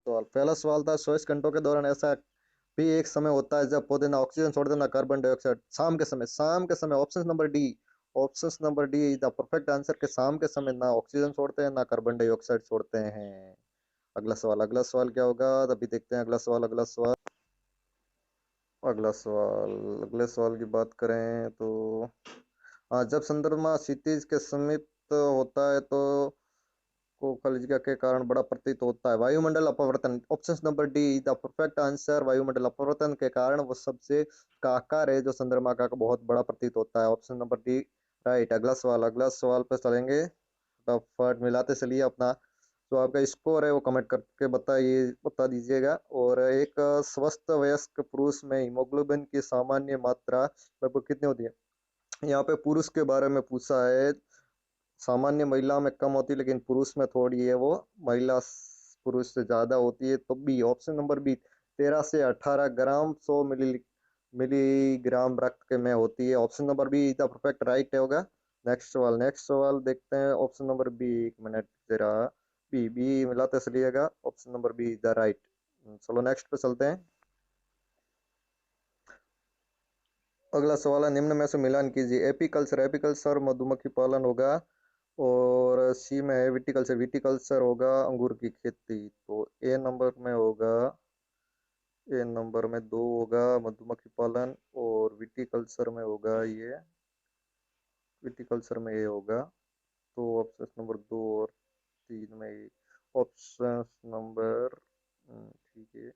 सवाल, पहला सवाल था 24 घंटों के दौरान ऐसा भी एक समय होता है जब पौधे ना ऑक्सीजन छोड़ते ना कार्बन डाइऑक्साइड। शाम के समय option number D. Option number D is the perfect answer के शाम के समय ना ऑक्सीजन छोड़ते हैं ना कार्बन डाइऑक्साइड छोड़ते हैं। अगला सवाल क्या होगा, तभी देखते हैं अगला सवाल। अगले सवाल की बात करें तो हाँ, जब चंद्रमा क्षितिज के समीप होता है तो को खलिज के कारण बड़ा प्रतीत होता है। वायुमंडल अपवर्तन, option number D the perfect answer. वायुमंडल अपवर्तन के कारण वो सबसे का आकार है जो चंद्रमा का बहुत बड़ा प्रतीत होता है। Option number D right. अगला सवाल पे चलेंगे, फटाफट मिलाते चलिए अपना जो आपका स्कोर है वो कमेंट करके बता दीजिएगा। और एक स्वस्थ वयस्क पुरुष में हीमोग्लोबिन की सामान्य मात्रा लगभग कितनी होती है। यहाँ पे पुरुष के बारे में पूछा है। सामान्य महिला में कम होती है लेकिन पुरुष में थोड़ी है वो, महिला पुरुष से ज्यादा होती है। तो बी, ऑप्शन नंबर बी, 13 से 18 ग्राम 100 मिलीग्राम रक्त के में होती है। Option number be the perfect right होगा। नेक्स्ट सवाल देखते हैं। ऑप्शन नंबर बी, एक मिनट जरा, बी बी मिलाते चलिएगा। Option number be the right. चलो नेक्स्ट पे चलते हैं। अगला सवाल है, निम्न में से मिलान कीजिए। एपीकल्चर मधुमक्खी पालन होगा। और सी में है विटिकल्चर होगा अंगूर की खेती। तो ए नंबर में दो होगा मधुमक्खी पालन, और विटिकल्चर में होगा ये, विटिकल्चर में ये होगा। तो ऑप्शन नंबर दो और तीन में ऑप्शन नंबर, ठीक है।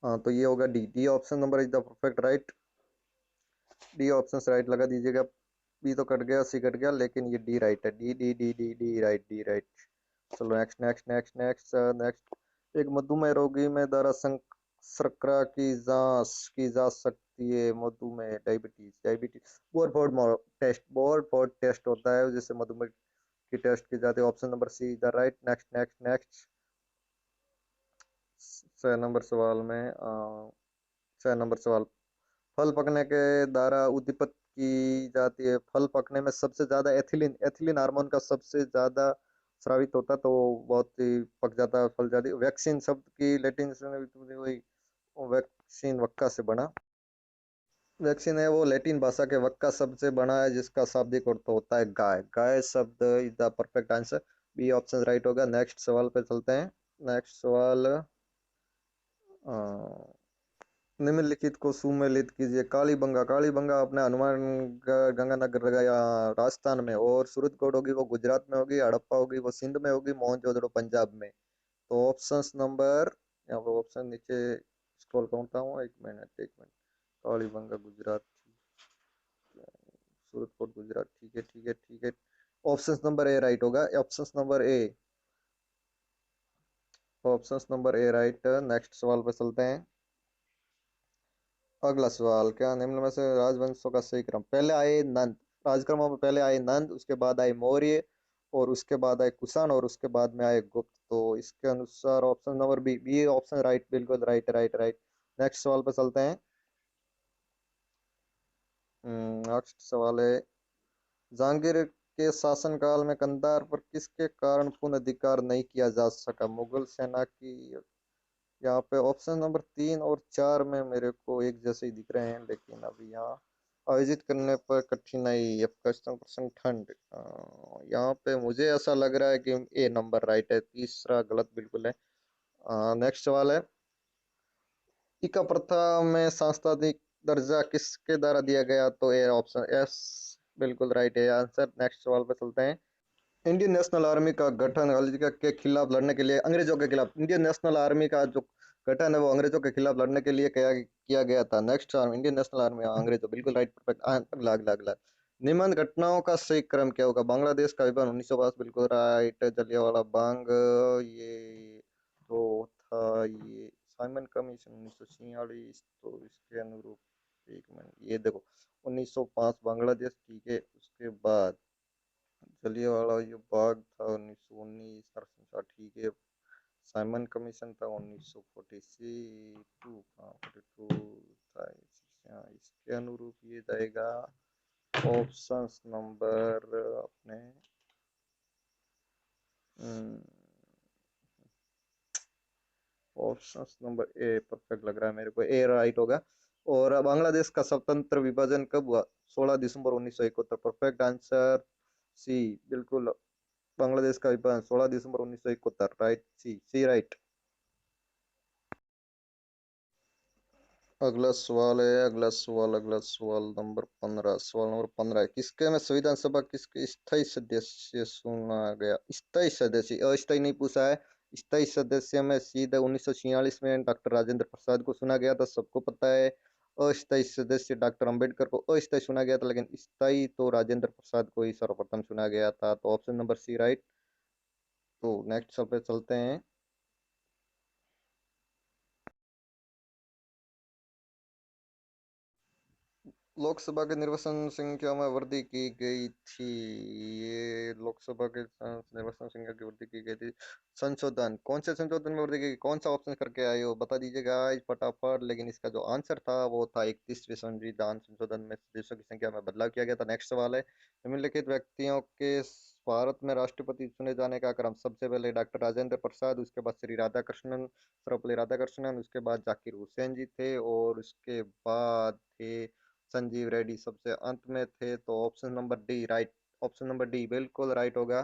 हाँ, तो ये होगा D. D option number is the perfect right. D option right लगा दीजिएगा। बी तो कट गया, सी कट गया, लेकिन ये डी राइट है। D D D D D right, D right. चलो नेक्स्ट। एक मधुमेह रोगी में दर शर्करा की जांच की जा सकती है। मधुमेह, डायबिटीज डायबिटीज बोरफोर्ड टेस्ट होता है जिससे मधुमेह की टेस्ट की जाती है। Option number see the right. Next 6 number सवाल में 6 नंबर सवाल, फल पकने के द्वारा उद्दीपित की जाती है। फल पकने में सबसे ज्यादा एथिलीन एथिलीन हार्मोन का सबसे ज्यादा स्रावित होता है, तो बहुत ही पक जाता है फल जल्दी। वैक्सीन शब्द की लैटिन से वही वैक्सीन वक्का से बना। वैक्सीन है वो लैटिन भाषा के वक्का शब्द से बना है जिसका शाब्दिक अर्थ होता है गाय। गाय शब्द is the perfect answer. B option right होगा। नेक्स्ट सवाल पे चलते हैं। नेक्स्ट सवाल, अ, निम्नलिखित को सुमेलित कीजिए। कालीबंगा अपने हनुमान गंगानगर गया राजस्थान में, और सूरजकोट होगी वो गुजरात में होगी, हड़प्पा होगी वो सिंध में होगी, मोहनजोदड़ो पंजाब में। तो ऑप्शंस नंबर, यहाँ पे ऑप्शन नीचे स्क्रॉल करता हूँ, एक मिनट। कालीबंगा गुजरात, सूरजकोट गुजरात, ठीक है। ऑप्शन नंबर ए राइट होगा। Option number A right. Next सवाल पे चलते हैं। अगला सवाल, क्या निम्न में से राजवंशों का सही क्रम, पहले आए नंद, राजक्रमों में पहले आए नंद, उसके बाद आए मौर्य, और उसके बाद आए कुषाण, और उसके बाद में आए गुप्त। तो इसके अनुसार option number B, B option right, बिल्कुल राइट। नेक्स्ट सवाल पे चलते हैं। नेक्स्ट सवाल है, जहांगीर के शासनकाल में कंधार पर किसके कारण पुनः अधिकार नहीं किया जा सका। मुगल सेना की। यहाँ पे ऑप्शन नंबर 3 और 4 में मेरे को एक जैसे ही दिख रहे हैं, लेकिन अभी यहाँ आयोजित करने पर कठिनाई, अफगानिस्तान प्रसंग ठंड, यहाँ पे मुझे ऐसा लग रहा है कि ए नंबर राइट है, तीसरा गलत बिल्कुल है। नेक्स्ट सवाल है, इका प्रथा में सांस्थानिक दर्जा किसके द्वारा दिया गया। तो ए ऑप्शन एस बिल्कुल राइट है आंसर। नेक्स्ट सवाल पे चलते हैं। इंडियन नेशनल आर्मी का गठन अमेरिका के खिलाफ लड़ने के लिए, अंग्रेजों के खिलाफ, इंडियन नेशनल आर्मी का जो गठन है वो अंग्रेजों के खिलाफ लड़ने के लिए किया गया था। Next army, Indian national army, अंग्रेजों, बिल्कुल राइट, परफेक्ट। अगला निम्न घटनाओं का सही क्रम क्या होगा। बांग्लादेश का विभाजन 1952, बिल्कुल राइट। जलियांवाला बाग, ये तो था ये साइमन कमीशन 1946, तो इसके अनुरूप एक मिनट, ये देखो 1905 बांग्लादेश, ठीक है। उसके बाद जलियांवाला ये बाग था 1919 नरसंहार, ठीक है। साइमन कमीशन था 1942, हाँ 42 था। इसके अनुरूप ये जाएगा ऑप्शंस नंबर अपने, ऑप्शन नंबर ए परफेक्ट लग रहा है मेरे को, ए राइट होगा। और बांग्लादेश का स्वतंत्र विभाजन कब हुआ? 16 दिसंबर 1971। परफेक्ट आंसर सी, बिल्कुल। बांग्लादेश का विभाजन 16 दिसंबर 1971, राइट, सी सी राइट। अगला सवाल नंबर 15 है, किसके में संविधान सभा किसके स्थायी सदस्य चुना गया? स्थायी सदस्य, अस्थायी नहीं पूछा है। स्थायी सदस्य में सीधे 1946 में डॉक्टर राजेंद्र प्रसाद को चुना गया था, सबको पता है। अस्थायी सदस्य डॉक्टर अंबेडकर को अस्थायी चुना गया था, लेकिन स्थायी तो राजेंद्र प्रसाद को ही सर्वप्रथम चुना गया था। तो ऑप्शन नंबर सी राइट। तो नेक्स्ट सवाल पे चलते हैं। लोकसभा के निर्वाचन संख्या में वृद्धि की गई थी। ये लोकसभा के निर्वाचन संख्या की वृद्धि की गई थी। संशोधन, कौन से संशोधन में वृद्धि की? कौन सा ऑप्शन करके आए हो, बता दीजिएगा आज फटाफट। लेकिन इसका जो आंसर था वो था 31वें संविधान संशोधन में देशों की संख्या में बदलाव किया गया था। नेक्स्ट सवाल है, निम्नलिखित व्यक्तियों के भारत में राष्ट्रपति चुने जाने का क्रम। सबसे पहले डॉक्टर राजेंद्र प्रसाद, उसके बाद श्री राधाकृष्णन, सर्वपल्ली राधाकृष्णन, उसके बाद जाकिर हुसैन जी थे, और उसके बाद थे संजीव रेड्डी सबसे अंत में थे। तो option number D right. Option number D बिल्कुल राइट होगा।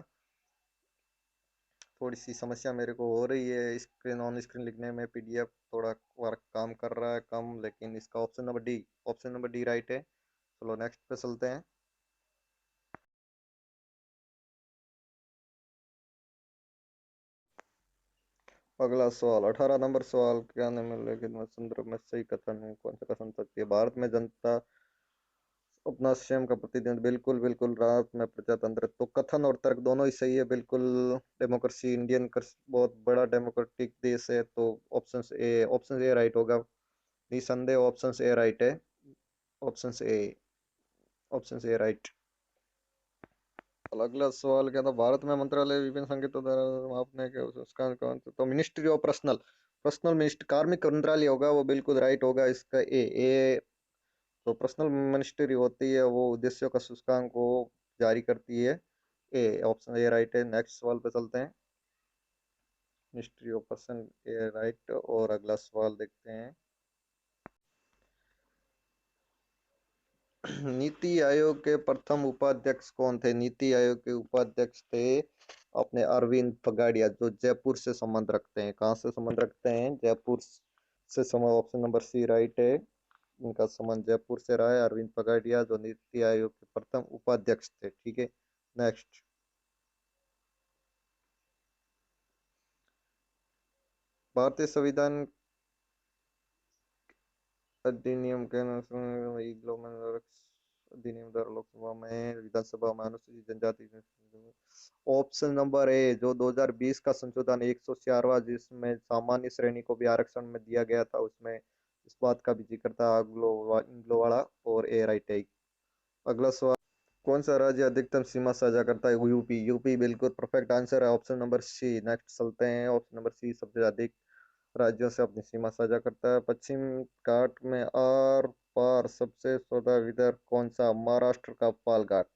थोड़ी सी समस्या मेरे को हो रही है स्क्रीन ऑन स्क्रीन लिखने में, पीडीएफ थोड़ा वर्क काम कर रहा है कम, लेकिन इसका option number D, option number D right है। चलो नेक्स्ट पे चलते हैं। अगला सवाल 18 नंबर सवाल, क्या निम्नलिखित में संदर्भ में सही कथन है? कौन सा कथन सत्य है? भारत में जनता अपना स्वयं का प्रतिनिधित्व, बिल्कुल बिल्कुल। रात में प्रजातंत्र, तो कथन और तर्क दोनों ही सही है, बिल्कुल। डेमोक्रेसी, इंडियन बहुत बड़ा डेमोक्रेटिक देश है। तो ऑप्शन ए राइट होगा, निसंदेह ऑप्शन ए राइट है। Option A, option A right. अगला सवाल क्या था? भारत में मंत्रालय विभिन्न संकेतों द्वारा मापने के उसका कौन सा? तो ministry of personal, personal ministry, कार्मिक मंत्रालय होगा वो, बिल्कुल राइट होगा इसका ए। तो पर्सनल मिनिस्ट्री होती है वो उद्देश्यों का सूचकांक को जारी करती है। ए, ऑप्शन ए राइट है। नेक्स्ट सवाल पे चलते हैं। Ministry of person, A right. और अगला सवाल देखते हैं। नीति आयोग के प्रथम उपाध्यक्ष कौन थे? नीति आयोग के उपाध्यक्ष थे अपने अरविंद पगाड़िया, जो जयपुर से संबंध रखते हैं। कहाँ से संबंध रखते हैं? जयपुर से संबंध। ऑप्शन नंबर सी राइट है। इनका संबंध जयपुर से रहा है, अरविंद पगाडिया, जो नीति आयोग के प्रथम उपाध्यक्ष थे। ठीक है, नेक्स्ट। भारतीय संविधान अधिनियम के अनुसार अधिनियम द्वारा लोकसभा में विधानसभा में अनुसूचित जनजाति, ऑप्शन नंबर ए, जो 2020 का संशोधन 104वां, जिसमें सामान्य श्रेणी को भी आरक्षण में दिया गया था, उसमें इस बात का भी जिक्र था, इंग्लो वाला। और ए राइट है। अगला सवाल, कौन सा राज्य अधिकतम सीमा साझा करता है? यूपी, यूपी बिल्कुल परफेक्ट आंसर है, ऑप्शन नंबर सी। नेक्स्ट चलते हैं। ऑप्शन नंबर सी सबसे अधिक राज्यों से अपनी सीमा साझा करता है। पश्चिम घाट में आर पार सबसे चौड़ा विदर्भ कौन सा? महाराष्ट्र का पाल घाट।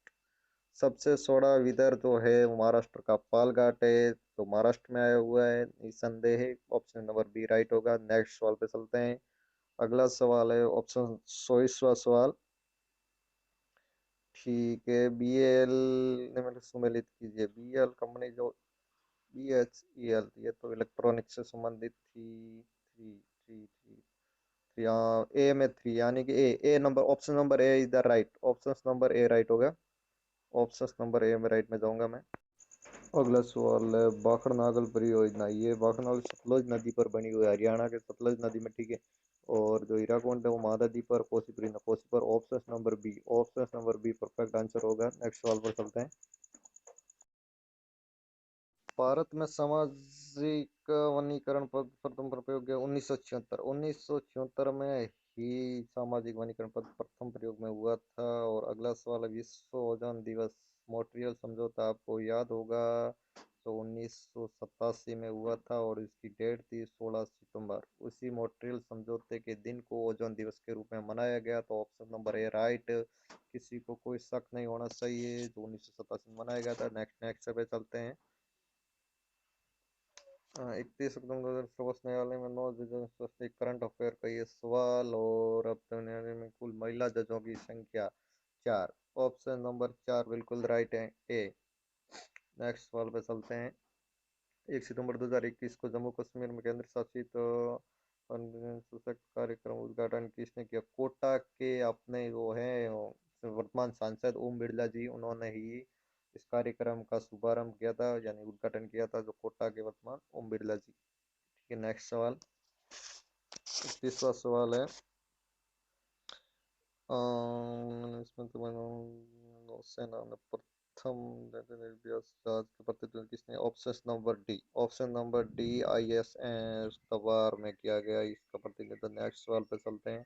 सबसे चौड़ा विदर्भ जो है वो महाराष्ट्र का पाल घाट है, तो महाराष्ट्र में आया हुआ है निसंदेह। ऑप्शन नंबर बी राइट होगा। नेक्स्ट सवाल पे चलते हैं। अगला सवाल है ऑप्शन 24वां सवाल। ठीक है, बीएल ने मतलब सुमेलित कीजिए। बीएल कंपनी जो, बीएचईएल, ये तो इलेक्ट्रॉनिक से संबंधित थी। थ्री थ्री थ्री थ्री, हाँ, ए में थ्री, यानी कि A number, option number A is the right. Option number A right होगा। ऑप्शन नंबर ए में राइट में जाऊंगा मैं। अगला सवाल है भाखड़ नागल परियोजना। ये भाखड़ नागल सतलुज नदी पर बनी हुई है, हरियाणा के सतलुज नदी में। ठीक है। और जो हीराकुंड है वो महानदी पर, कोसीपुरी न कोसी पर। Option number B, option number B perfect answer होगा। नेक्स्ट सवाल पर चलते हैं। भारत में सामाजिक वनीकरण पद प्रथम प्रयोग 1976, 1976 में ही सामाजिक वनीकरण पद प्रथम प्रयोग में हुआ था। और अगला सवाल है विश्व ओजोन दिवस। मॉन्ट्रियल समझौता आपको याद होगा, तो 1987 में हुआ था, और इसकी डेट थी 16 सितंबर। उसी मॉन्ट्रियल समझौते के दिन को ओजोन दिवस के रूप में मनाया गया। तो ऑप्शन नंबर ए राइट। किसी को कोई शक नहीं होना चाहिए, जो 1987 में मनाया गया था। नेक्स्ट नेक्स्ट पे चलते हैं। 31 अक्टूबर 2024 न्यायालय में 9 जजों से करंट अफेयर का ये सवाल। और अब तक न्यायालय में कुल महिला जजों की संख्या 4। ऑप्शन नंबर 4 बिल्कुल राइट है, ए। नेक्स्ट सवाल पे चलते हैं। 1 सितंबर 2021 को जम्मू कश्मीर में केंद्र शासित सशक्त कार्यक्रम उद्घाटन किसने किया? कोटा के अपने वो हैं वर्तमान सांसद ओम बिरला जी, उन्होंने ही इस कार्यक्रम का शुभारंभ किया था, यानी उद्घाटन किया था, जो कोटा के वर्तमान ओम बिरला जी। ठीक है, नेक्स्ट सवाल। 31वां सवाल है, इसमें तो नौसेना ने प्रथम जहाज के प्रतिनिधित्व किसने? Option number D, option number D, ISS तवार में किया गया इसका प्रतिनिधित्व। नेक्स्ट सवाल पे चलते हैं।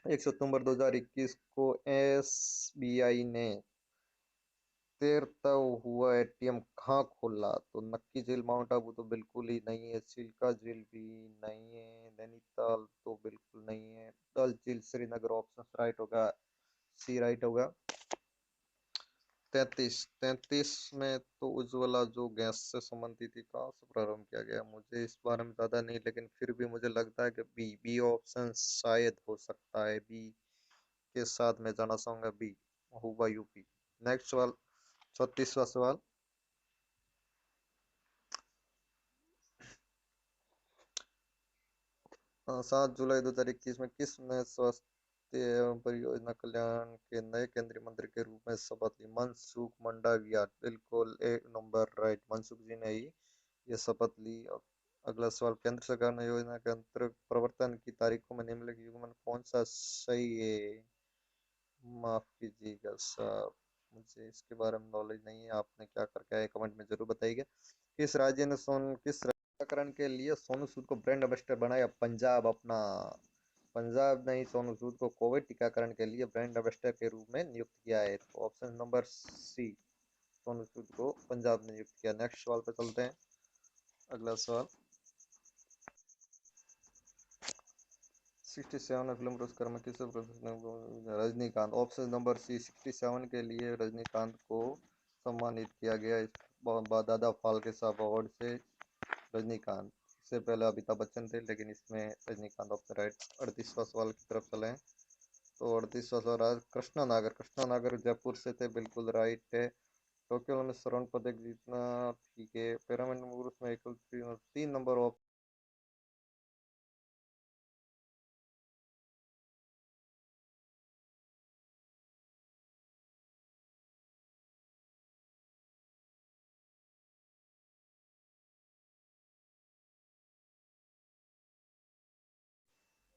1 सितंबर 2021 को SBI ने तैरता हुआ ATM कहाँ खोला? तो नक्की झील, माउंट आबू तो बिल्कुल ही नहीं है, चिल्का झील भी नहीं है, नैनीताल तो बिल्कुल नहीं है, डल झील श्रीनगर ऑप्शन राइट होगा, सी राइट होगा। 33 में तो उज्ज्वला जो गैस से संबंधित थी, कहाँ से प्रारंभ किया गया? मुझे इस बारे में ज्यादा नहीं, लेकिन फिर भी मुझे लगता है कि बी ऑप्शन शायद हो सकता है, बी के साथ मैं जाना चाहूंगा, बी हुआ यूपी। नेक्स्ट सवाल, 34वां सवाल। 7 जुलाई 2021 में किसने स्वास्थ्य एवं परियोजना कल्याण के नए केंद्रीय मंत्री के रूप में शपथ ली? मनसुख मंडाविया, बिल्कुल एक नंबर राइट, मनसुख जी ने ही ये शपथ ली। अब अगला सवाल, केंद्र सरकार ने योजना के अंतर्गत प्रवर्तन की तारीखों में निम्नलिखित युग्मन कौन सा सही है? माफ कीजिएगा साहब, मुझे इसके बारे में नॉलेज नहीं है, आपने क्या करके आए कमेंट में जरूर बताइएगा। किस टीकाकरण के लिए सोनू सूद को ब्रांड एम्बेसडर बनाया? पंजाब अपना, पंजाब ने ही सोनू सूद को कोविड टीकाकरण के लिए ब्रांड एम्बेसडर के रूप में नियुक्त किया है। तो ऑप्शन नंबर सी, सोनू सूद को पंजाब ने नियुक्त किया। नेक्स्ट सवाल पे चलते हैं। अगला सवाल, 67 फिल्म पुरस्कार में किसे रजनीकांत, ऑप्शन नंबर सी, 67 के लिए रजनीकांत को सम्मानित किया गया इस दादा फाल्के साहब अवार्ड से रजनीकांत। इससे पहले अमिताभ बच्चन थे, लेकिन इसमें रजनीकांत ऑप्शन राइट। 38वां सवाल की तरफ चलें। तो 38वां सवाल, कृष्णा नागर, कृष्णा नागर जयपुर से थे, बिल्कुल राइट है। टोक्यो में स्वर्ण पदक जीतना, ठीक है। पिरामिड पुरुष में एकल 3 नंबर ऑप्शन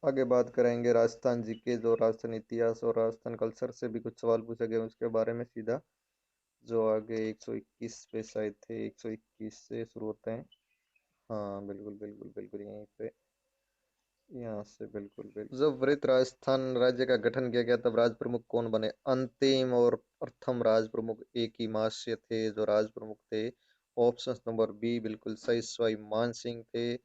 आगे बात करेंगे राजस्थान जी के, जो राजस्थान इतिहास और राजस्थान कल्चर से भी कुछ सवाल पूछे गए उसके बारे में सीधा, जो आगे 121 पे शायद थे, 121 से शुरू होते हैं। हाँ बिल्कुल बिल्कुल बिल्कुल, यहीं पे, यहाँ से बिल्कुल बिल्कुल। जब वृत्त राजस्थान राज्य का गठन किया गया तब राज प्रमुख कौन बने? अंतिम और प्रथम राज प्रमुख एक ही मास्य थे, जो राज प्रमुख थे। ऑप्शन नंबर बी बिल्कुल सही, सवाई मान सिंह थे,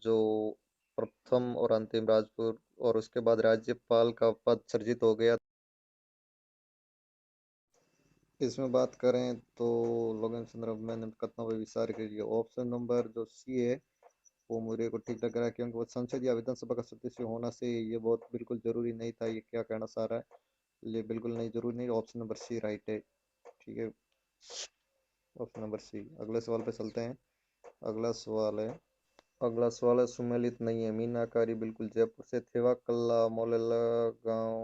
जो प्रथम और अंतिम राजपुर, और उसके बाद राज्यपाल का पद सृजित हो गया। इसमें बात करें तो लोगन चंद्र मैंने कथनों विचार के लिए ऑप्शन नंबर जो सी है वो मुझे को ठीक लग रहा है, क्योंकि वो संसद या विधानसभा का सदस्य होना से ये बहुत बिल्कुल जरूरी नहीं था। ये क्या कहना चाह रहा है, ये बिल्कुल नहीं जरूरी नहीं, ऑप्शन नंबर सी राइट है। ठीक है, ऑप्शन नंबर सी। अगले सवाल पे चलते हैं। अगला सवाल है, सुमेलित नहीं है, मीनाकारी बिल्कुल जयपुर से, थेवा कल्ला मोलेला गांव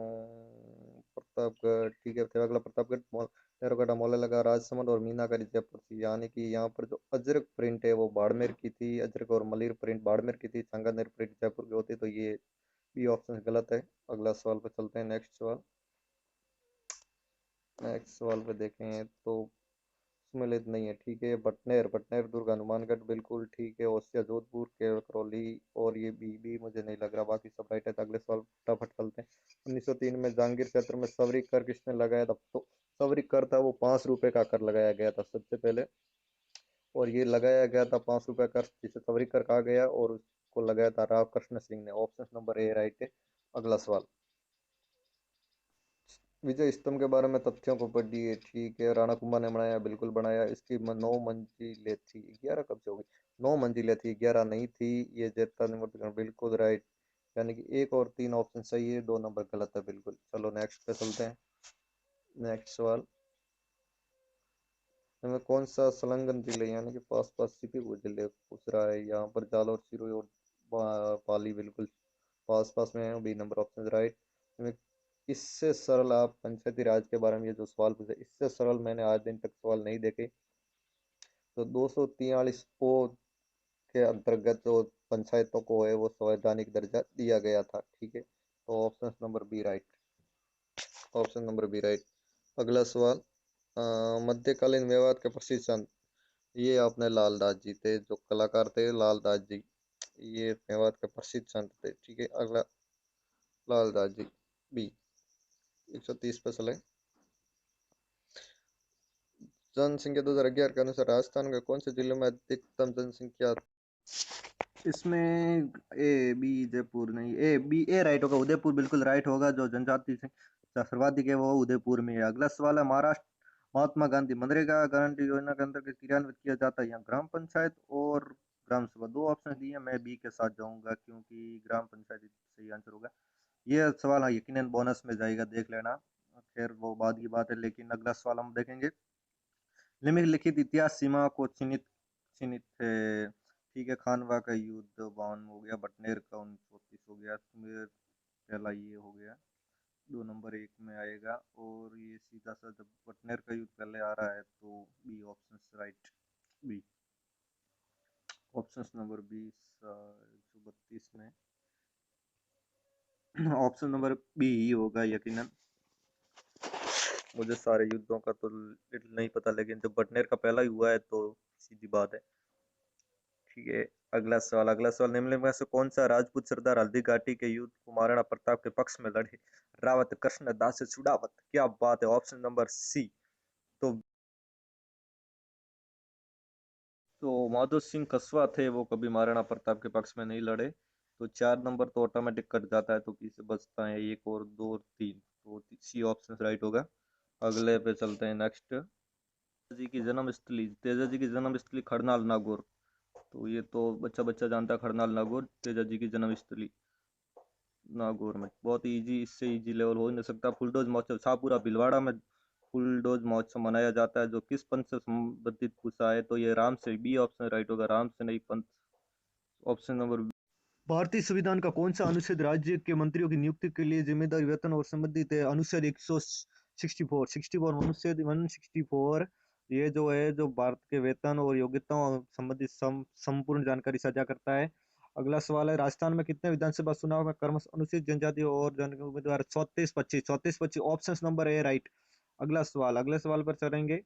प्रतापगढ़, ठीक है, थेवा कल्ला प्रतापगढ़, तेरकोटा मोलेला का राजसमंद, और मीनाकारी जयपुर थी। यानी कि यहाँ पर जो अजरक प्रिंट है वो बाड़मेर की थी, अजरक और मलिर प्रिंट बाड़मेर की थी, सांगानेर प्रिंट जयपुर की होती, तो ये बी ऑप्शन गलत है। अगला सवाल पे चलते हैं। नेक्स्ट सवाल पे देखें तो सुमेलित नहीं है, ठीक है। बटनेर, दुर्ग, हनुमानगढ़ बिल्कुल ठीक है, ओसिया जोधपुर के करौली, और ये बी मुझे नहीं लग रहा, बाकी सब राइट है। तो अगले सवाल फटाफट चलते हैं। 1903 में जहांगीर क्षेत्र में सवरी कर किसने लगाया था? तो सवरी कर था वो 5 रुपए का कर लगाया गया था सबसे पहले, और ये लगाया गया था 5 रुपए कर, जिसे सवरी कर कहा गया, और उसको लगाया था राव कृष्ण सिंह ने। ऑप्शन नंबर ए राइट है। अगला सवाल, विजय स्तंभ के बारे में तथ्यों को पढ़िए। ठीक है, राणा कुंभा ने बनाया, बिल्कुल बनाया। इसकी 9 मंजिलें थी, 11 कब से होगी? 9 मंजिलें थी, 11 नहीं थी। ये जैता बिल्कुल राइट। यानी कि 1 और 3 ऑप्शन सही है, 2 नंबर गलत है बिल्कुल। चलो नेक्स्ट पे चलते हैं। नेक्स्ट सवाल, हमें कौन सा संलग्न जिले यानी कि पास पास छिपे हुए जिले पूछ रहा है। यहाँ पर जालौर, सिरोही और पाली बिल्कुल पास पास में है। B number option right. हमें इससे सरल, आप पंचायती राज के बारे में ये जो सवाल पूछे, इससे सरल मैंने आज दिन तक सवाल नहीं देखे। तो 243 ओ के अंतर्गत जो पंचायतों को है वो संवैधानिक दर्जा दिया गया था। ठीक है, तो option number B right. Option number B right. अगला सवाल, मध्यकालीन मेवात के प्रसिद्ध संत, ये आपने लाल दास जी थे, जो कलाकार थे लाल दास जी, ये मेवात के प्रसिद्ध संत थे। ठीक है, अगला लाल दास जी, बी। 130 पे चले। जनसंख्या 2011 के अनुसार राजस्थान के कौन से जिले में अधिकतम जनसंख्या? इसमें ए बी जयपुर नहीं, ए बी ए राइट होगा, उदयपुर बिल्कुल राइट होगा। जो जनजाति से सर्वाधिक है वो उदयपुर में है। अगला सवाल है, महाराष्ट्र महात्मा गांधी मनरेगा गारंटी योजना के अंतर्गत क्रियान्वित किया जाता है यहाँ ग्राम पंचायत और ग्राम सभा। दो ऑप्शन दिए, मैं बी के साथ जाऊंगा क्योंकि ग्राम पंचायत सही आंसर होगा। ये सवाल हाँ यकीनन बोनस में जाएगा, देख लेना। खैर वो बाद की बात है, लेकिन अगला सवाल हम देखेंगे। निम्नलिखित इतिहास सीमा को चिन्हित चिन्हित है। ठीक है, खानवा का युद्ध 52 हो गया, बटनेर का 39 हो गया, सुमेर पहला ये हो गया, 2 नंबर 1 में आएगा। और ये सीधा सा जब बटनेर का युद्ध पहले आ रहा है तो B option right. B option number 20 में ऑप्शन नंबर बी ही होगा यकीनन। मुझे सारे युद्धों का तो लिटिल नहीं पता, लेकिन जब बटनेर का पहला ही हुआ है तो सीधी बात है। ठीक है, अगला सवाल निम्नलिखित में से कौन सा राजपूत सरदार हल्दी घाटी के युद्ध को महाराणा प्रताप के पक्ष में लड़े? रावत, कृष्ण दास, चुड़ावत, क्या बात है, ऑप्शन नंबर सी। तो माधो सिंह कस्वा थे, वो कभी महाराणा प्रताप के पक्ष में नहीं लड़े। तो 4 नंबर तो ऑटोमेटिक कट जाता है, तो किसे बचता है 1 और 2 और 3, तो सी ऑप्शन राइट होगा। अगले पे चलते हैं नेक्स्ट। जी की जन्म स्थली, तेजा जी की जन्म स्थली खरनाल नागौर। तो ये तो बच्चा बच्चा जानता है, खरनाल नागौर तेजा जी की जन्म स्थली नागौर में। बहुत इजी, इससे इजी लेवल हो ही नहीं सकता। फुलडोज महोत्सव शाहपुरा भीलवाड़ा में फुलडोज महोत्सव मनाया जाता है, जो किस पंथ से संबंधित पूछा है। तो ये राम से, बी ऑप्शन राइट होगा, राम से नहीं पंथ। ऑप्शन नंबर, भारतीय संविधान का कौन सा अनुच्छेद राज्य के मंत्रियों की नियुक्ति के लिए जिम्मेदारी वेतन और संबंधित है? अनुच्छेद 164 अनुच्छेद 164। ये जो है जो भारत के वेतन और योग्यताओं संबंधित संपूर्ण जानकारी साझा करता है। अगला सवाल है, राजस्थान में कितने विधानसभा चुनाव में क्रमशः अनुसूचित जनजाति और जन उम्मीदवार? 34-25 ऑप्शन नंबर ए राइट। अगले सवाल पर चलेंगे।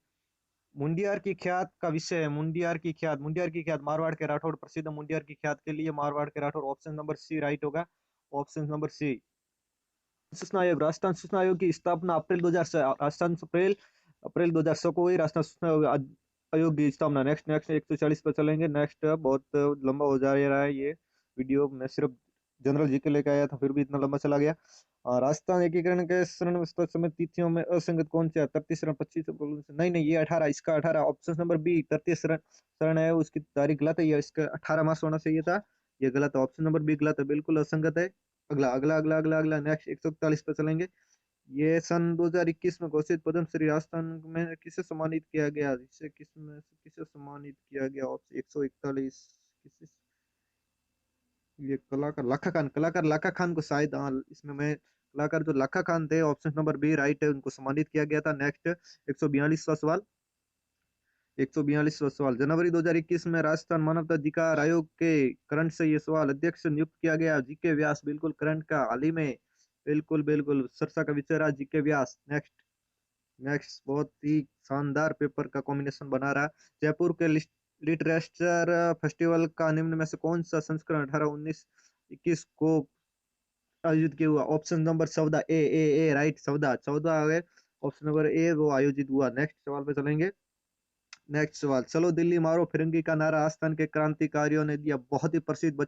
मुंडियार की ख्यात का विषय है, मुंडियार की ख्यात मारवाड़ के राठौड़ प्रसिद्ध मुंडियार की ख्यात के लिए मारवाड़ के Rathore. Option number C right होगा। Option number C. सूचना आयोग, राजस्थान सूचना आयोग की स्थापना अप्रैल 2000 राजस्थान अप्रैल 2000 को हुई। राजस्थान सूचना आयोग की स्थापना। नेक्स्ट नेक्स्ट 140 पर चलेंगे। नेक्स्ट बहुत लंबा हो जा रहा है ये वीडियो, मैं सिर्फ जनरल जीके लेके आया था फिर भी इतना लंबा चला गया। राजस्थान एकीकरण के शरण समित तिथियों में असंगत कौन सा? 33 शरण, 25 नहीं नहीं, ये 18, इसका 18 ऑप्शन नंबर बी 33 शरण शरण है, उसकी तारीख गलत है, ये इसका 18 मास होना चाहिए था, ये गलत है। ऑप्शन नंबर बी गलत है, बिल्कुल असंगत है। अगला अगला अगला अगला अगला नेक्स्ट 141 पे चलेंगे। ये सन 2021 में घोषित पद्मश्री राजस्थान में किसे सम्मानित किया गया? किसे सम्मानित किया गया? ऑप्शन 141 किसे? ये कलाकार लाखा खान को शायद, हाँ इसमें मैं कलाकार जो लाखा खान थे, ऑप्शन नंबर बी राइट है, उनको सम्मानित किया गया था। नेक्स्ट 142वां सवाल। 142वां सवाल, जनवरी 2021 में राजस्थान मानवाधिकार आयोग के करंट से ये सवाल अध्यक्ष नियुक्त किया गया जीके व्यास, बिल्कुल करंट का हाल ही में, बिल्कुल बिल्कुल चर्चा का विषय रहा जीके व्यास। नेक्स्ट नेक्स्ट बहुत ही शानदार पेपर का कॉम्बिनेशन बना रहा। जयपुर के लिटरेचर फेस्टिवल का निम्न में से कौन सा संस्करण 18, 19, 21 को आयोजित किया हुआ? ऑप्शन नंबर 14 ए राइट, 14 14 है। ऑप्शन नंबर ए वो आयोजित हुआ। नेक्स्ट सवाल पे चलेंगे। नेक्स्ट सवाल, चलो दिल्ली मारो फिरंगी का नारा आस्थान के क्रांतिकारियों ने दिया। बहुत ही प्रसिद्ध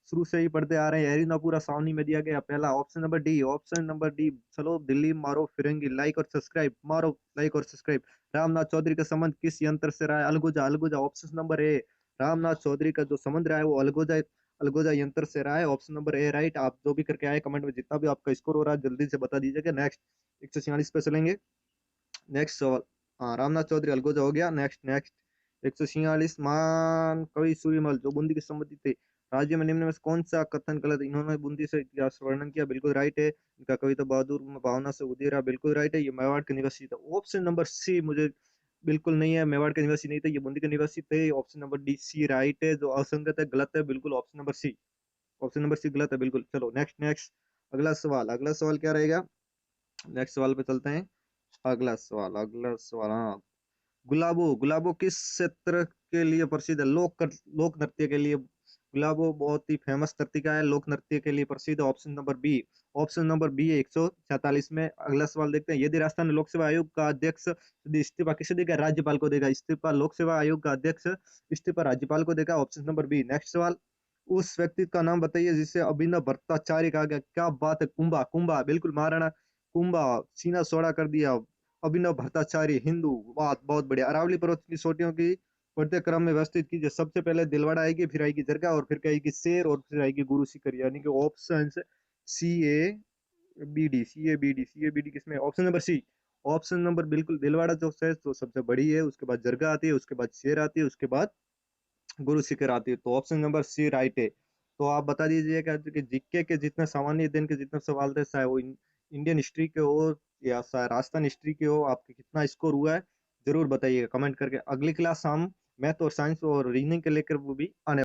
शुरू से ही पढ़ते आ रहे हैं, हरी पूरा सावनी में दिया गया पहला। Option number D, option number D, चलो दिल्ली मारो फिरंगी। लाइक और सब्सक्राइब मारो, लाइक और सब्सक्राइब। रामनाथ चौधरी का संबंध किस यंत्र से रहा है? अलगुजा, अलगुजा। Option number A, Ramnath Chaudhary का जो संबंध रहा है वो अलगुजा, अलगोजा यंत्र से रहा है। Option number A right. आप जो भी करके आए कमेंट में, जितना भी आपका स्कोर हो रहा है जल्दी से बता दीजिएगा। नेक्स्ट 146 पे चलेंगे। नेक्स्ट सवाल, हाँ रामनाथ चौधरी अलगोजा हो गया। नेक्स्ट नेक्स्ट 146, मान कवि सूर्यमल जो बूंदी के संबंधी थे, राज्य में निम्न में से कौन सा कथन गलत है? इन्होंने बूंदी से इतिहास वर्णन किया, बिल्कुल राइट है। इनका कविता बहादुर भावना से उदय बिल्कुल राइट है। ये मेवाड़ के निवासी था। ऑप्शन नंबर सी मुझे बिल्कुल नहीं है, मेवाड़ के निवासी नहीं थे, ये बूंदी के निवासी थे। Option number D C right है, जो असंगत है, गलत है बिल्कुल। Option number C, option number C गलत है बिल्कुल। चलो नेक्स्ट नेक्स्ट, अगला सवाल, अगला सवाल क्या रहेगा? नेक्स्ट सवाल पे चलते हैं। अगला सवाल, अगला सवाल, हाँ, गुलाबो, गुलाबो किस क्षेत्र के लिए प्रसिद्ध है? लोक नृत्य के लिए गुलाबो बहुत ही फेमस नर्तिका है, लोक नृत्य के लिए प्रसिद्ध है। Option number B, option number B है 147 में। अगला सवाल देखते हैं, यदि राजस्थान लोक सेवा आयोग का अध्यक्ष यदि इस्तीफा किसे देगा? राज्यपाल को देगा। इस्तीफा लोक सेवा आयोग का अध्यक्ष इस्तीफा राज्यपाल को देगा। Option number B. नेक्स्ट सवाल, उस व्यक्ति का नाम बताइए जिसे अभिनव भट्टाचार्य कहा गया। क्या बात है, कुंभा, कुंभा बिल्कुल, महाराणा कुंभा, सीना चौड़ा कर दिया। अभिनव भट्टाचार्य हिंदू, बात बहुत बढ़िया। अरावली पर्वत की चोटियों की बढ़ते क्रम में व्यवस्थित कीजिए। सबसे पहले दिलवाड़ा आएगी, फिर आएगी जरगा, और फिर आएगी शेर, और फिर आएगी गुरु शिखर। यानी कि option C A B D, C A B D, C A B D किसमें? Option number C, option number बिल्कुल। दिलवाड़ा जो है तो सबसे बड़ी है, उसके बाद जरगा आती है, उसके बाद शेर आती है, उसके बाद गुरु शिखर आती है। तो ऑप्शन नंबर सी राइट है। तो आप बता दीजिएगा कि जीके के जितने सामान्य दिन के जितने सवाल थे, चाहे वो इंडियन हिस्ट्री के हो या राजस्थान हिस्ट्री के हो, आपके कितना स्कोर हुआ है जरूर बताइएगा कमेंट करके। अगली क्लास हम मैथ और साइंस और रीजनिंग के लेकर वो भी आने